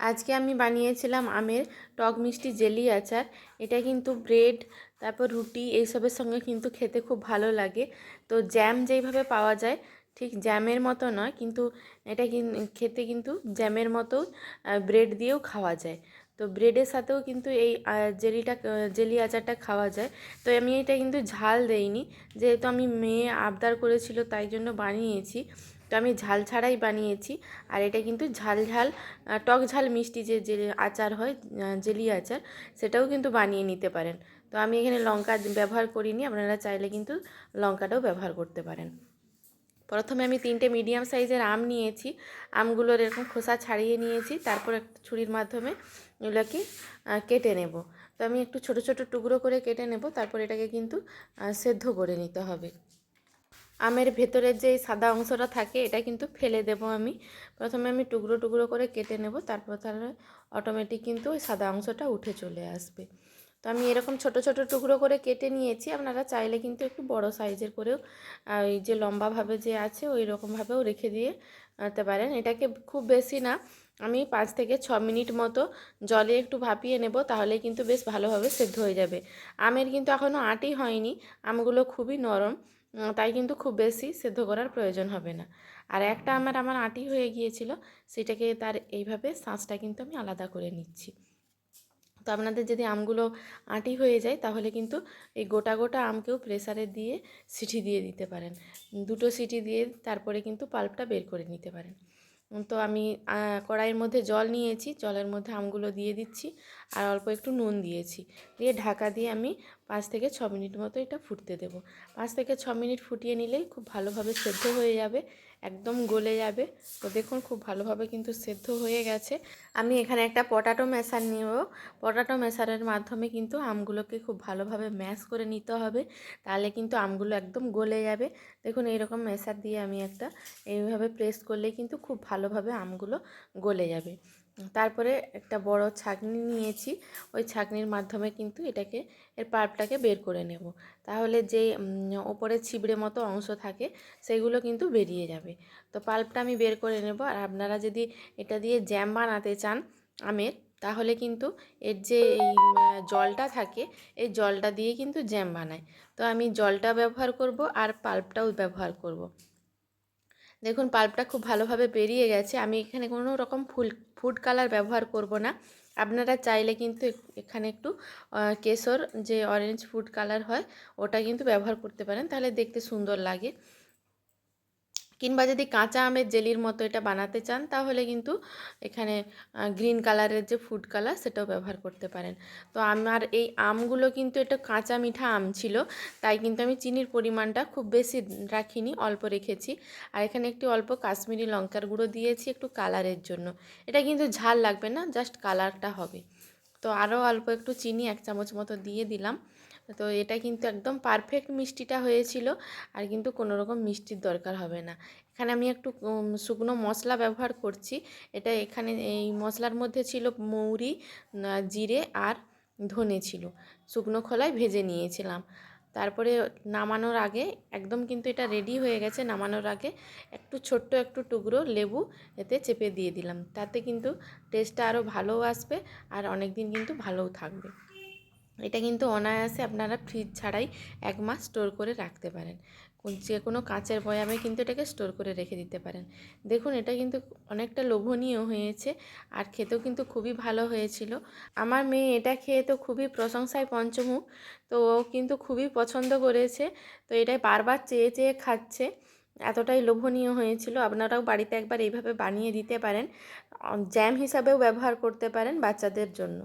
আজকে আমি বানিয়েছিলাম আমের টক মিষ্টি জেলি আচার। এটা কিন্তু ব্রেড, তারপর রুটি এইসবের সঙ্গে কিন্তু খেতে খুব ভালো লাগে। তো জ্যাম যেইভাবে পাওয়া যায় ঠিক জ্যামের মতো নয়, কিন্তু এটা খেতে কিন্তু জ্যামের মতো ব্রেড দিয়েও খাওয়া যায়। তো ব্রেডের সাথেও কিন্তু এই জেলি আচারটা খাওয়া যায়। তো আমি এটা কিন্তু ঝাল দেইনি, যেহেতু আমি মেয়ে আবদার করেছিল তাই জন্য বানিয়েছি। তো আমি ঝাল ছাড়াই বানিয়েছি। আর এটা কিন্তু ঝাল ঝাল টক ঝাল মিষ্টি যে যে আচার হয়, জেলি আচার, সেটাও কিন্তু বানিয়ে নিতে পারেন। তো আমি এখানে লঙ্কা ব্যবহার করিনি, আপনারা চাইলে কিন্তু লঙ্কাটাও ব্যবহার করতে পারেন। প্রথমে আমি 3টে মিডিয়াম সাইজের আম নিয়েছি। আমগুলোর এরকম খোসা ছাড়িয়ে নিয়েছি, তারপর একটা ছুরির মাধ্যমে এগুলোকে কেটে নেব। তো আমি একটু ছোট ছোট টুকরো করে কেটে নেব, তারপর এটাকে কিন্তু সেদ্ধ করে নিতে হবে। আমের ভেতরের যে সাদা অংশটা থাকে এটা কিন্তু ফেলে দেব আমি। প্রথমে আমি টুকরো টুকরো করে কেটে নেব, তারপর তাহলে অটোমেটিক কিন্তু ওই সাদা অংশটা উঠে চলে আসবে। তো আমি এরকম ছোট ছোট টুকরো করে কেটে নিয়েছি। আপনারা চাইলে কিন্তু একটু বড় সাইজের করেও এই যে লম্বাভাবে যে আছে ওই রকমভাবেও রেখে দিয়ে দিতে পারেন। এটাকে খুব বেশি না, আমি 5 থেকে 6 মিনিট মতো জলে একটু ভাপিয়ে নেব, তাহলে কিন্তু বেশ ভালোভাবে সেদ্ধ হয়ে যাবে। আমের কিন্তু এখনও আঁটি হয়নি, আমগুলো খুবই নরম, তাই কিন্তু খুব বেশি সেদ্ধ করার প্রয়োজন হবে না। আর একটা আমার আঁটি হয়ে গিয়েছিল, সেটাকে তার এইভাবে শাঁসটা কিন্তু আমি আলাদা করে নিচ্ছি। তো আপনাদের যদি আমগুলো আঁটি হয়ে যায় তাহলে কিন্তু এই গোটা গোটা আমকেও প্রেসারে দিয়ে সিটি দিয়ে দিতে পারেন। 2টো সিটি দিয়ে তারপরে কিন্তু পাল্পটা বের করে নিতে পারেন। তো আমি কড়াইয়ের মধ্যে জল নিয়েছি, জলের মধ্যে আমগুলো দিয়ে দিচ্ছি আর অল্প একটু নুন দিয়েছি, দিয়ে ঢাকা দিয়ে আমি 5 থেকে 6 মিনিট মতো এটা ফুটতে দেব। 5 থেকে 6 মিনিট ফুটিয়ে নিলেই খুব ভালোভাবে সেদ্ধ হয়ে যাবে, একদম গলে যাবে। তো দেখুন খুব ভালোভাবে কিন্তু সেদ্ধ হয়ে গেছে। আমি এখানে একটা পটাটো ম্যাশার নেব। পটাটো ম্যাশারের মাধ্যমে কিন্তু আমগুলোকে খুব ভালোভাবে ম্যাশ করে নিতে হবে, তাহলে কিন্তু আমগুলো একদম গলে যাবে। দেখুন এইরকম ম্যাশার দিয়ে আমি এইভাবে প্রেস করলে কিন্তু খুব ভালোভাবে আমগুলো গলে যাবে। তারপরে একটা বড় ছাঁকনি নিয়েছি, ওই ছাঁকনির মাধ্যমে কিন্তু এর পাল্পটাকে বের করে নেব, তাহলে যে ওপরে ছিবড়ে মতো অংশ থাকে সেগুলো কিন্তু বেরিয়ে যাবে। তো পাল্পটা আমি বের করে নেব। আর আপনারা যদি এটা দিয়ে জ্যাম বানাতে চান আমের, তাহলে কিন্তু এর যে এই জলটা থাকে এই জলটা দিয়ে কিন্তু জ্যাম বানায়। তো আমি জলটা ব্যবহার করব আর পাল্পটাও ব্যবহার করব। দেখুন পাল্পটা খুব ভালোভাবে বেরিয়ে গেছে। আমি এখানে কোনো রকম ফুড কালার ব্যবহার করব না। আপনারা চাইলে কিন্তু এখানে একটু কেশর, যে অরেঞ্জ ফুড কালার হয়, ওটা কিন্তু ব্যবহার করতে পারেন, তাহলে দেখতে সুন্দর লাগে। কিংবা যদি কাঁচা আমের জেলির মতো এটা বানাতে চান তাহলে কিন্তু এখানে গ্রিন কালারের যে ফুড কালার সেটাও ব্যবহার করতে পারেন। তো আমার এই আমগুলো কিন্তু এটা কাঁচা মিঠা আম ছিল, তাই কিন্তু আমি চিনির পরিমাণটা খুব বেশি রাখিনি, অল্প রেখেছি। আর এখানে একটু অল্প কাশ্মীরি লঙ্কার গুঁড়ো দিয়েছি একটু কালারের জন্য। এটা কিন্তু ঝাল লাগবে না, জাস্ট কালারটা হবে। তো আরও অল্প একটু চিনি 1 চামচ মতো দিয়ে দিলাম। তো এটা কিন্তু একদম পারফেক্ট মিষ্টিটা হয়েছিল, আর কিন্তু কোনো রকম মিষ্টির দরকার হবে না। এখানে আমি একটু শুকনো মশলা ব্যবহার করছি। এখানে এই মশলার মধ্যে ছিল মৌরি, জিরে আর ধনে ছিল, শুকনো খোলায় ভেজে নিয়েছিলাম। তারপরে নামানোর আগে একদম কিন্তু এটা রেডি হয়ে গেছে, নামানোর আগে ছোট্ট একটু টুকরো লেবু এতে চেপে দিয়ে দিলাম, তাতে কিন্তু টেস্টটা আরও ভালোও আসবে আর অনেক দিন কিন্তু ভালোও থাকবে। এটা কিন্তু অনায়াসে আপনারা ফ্রিজ ছাড়াই 1 মাস স্টোর করে রাখতে পারেন। যে কোনো কাঁচের বয়ামে কিন্তু এটাকে স্টোর করে রেখে দিতে পারেন। দেখুন এটা কিন্তু অনেকটা লোভনীয় হয়েছে আর খেতেও কিন্তু খুবই ভালো হয়েছিল। আমার মেয়ে এটা খেয়ে তো খুবই প্রশংসায় পঞ্চমুখ। তো ও কিন্তু খুবই পছন্দ করেছে, তো এটাই বারবার চেয়ে চেয়ে খাচ্ছে, এতটাই লোভনীয় হয়েছিল। আপনারাও বাড়িতে একবার এইভাবে বানিয়ে দিতে পারেন, জ্যাম হিসাবেও ব্যবহার করতে পারেন বাচ্চাদের জন্য।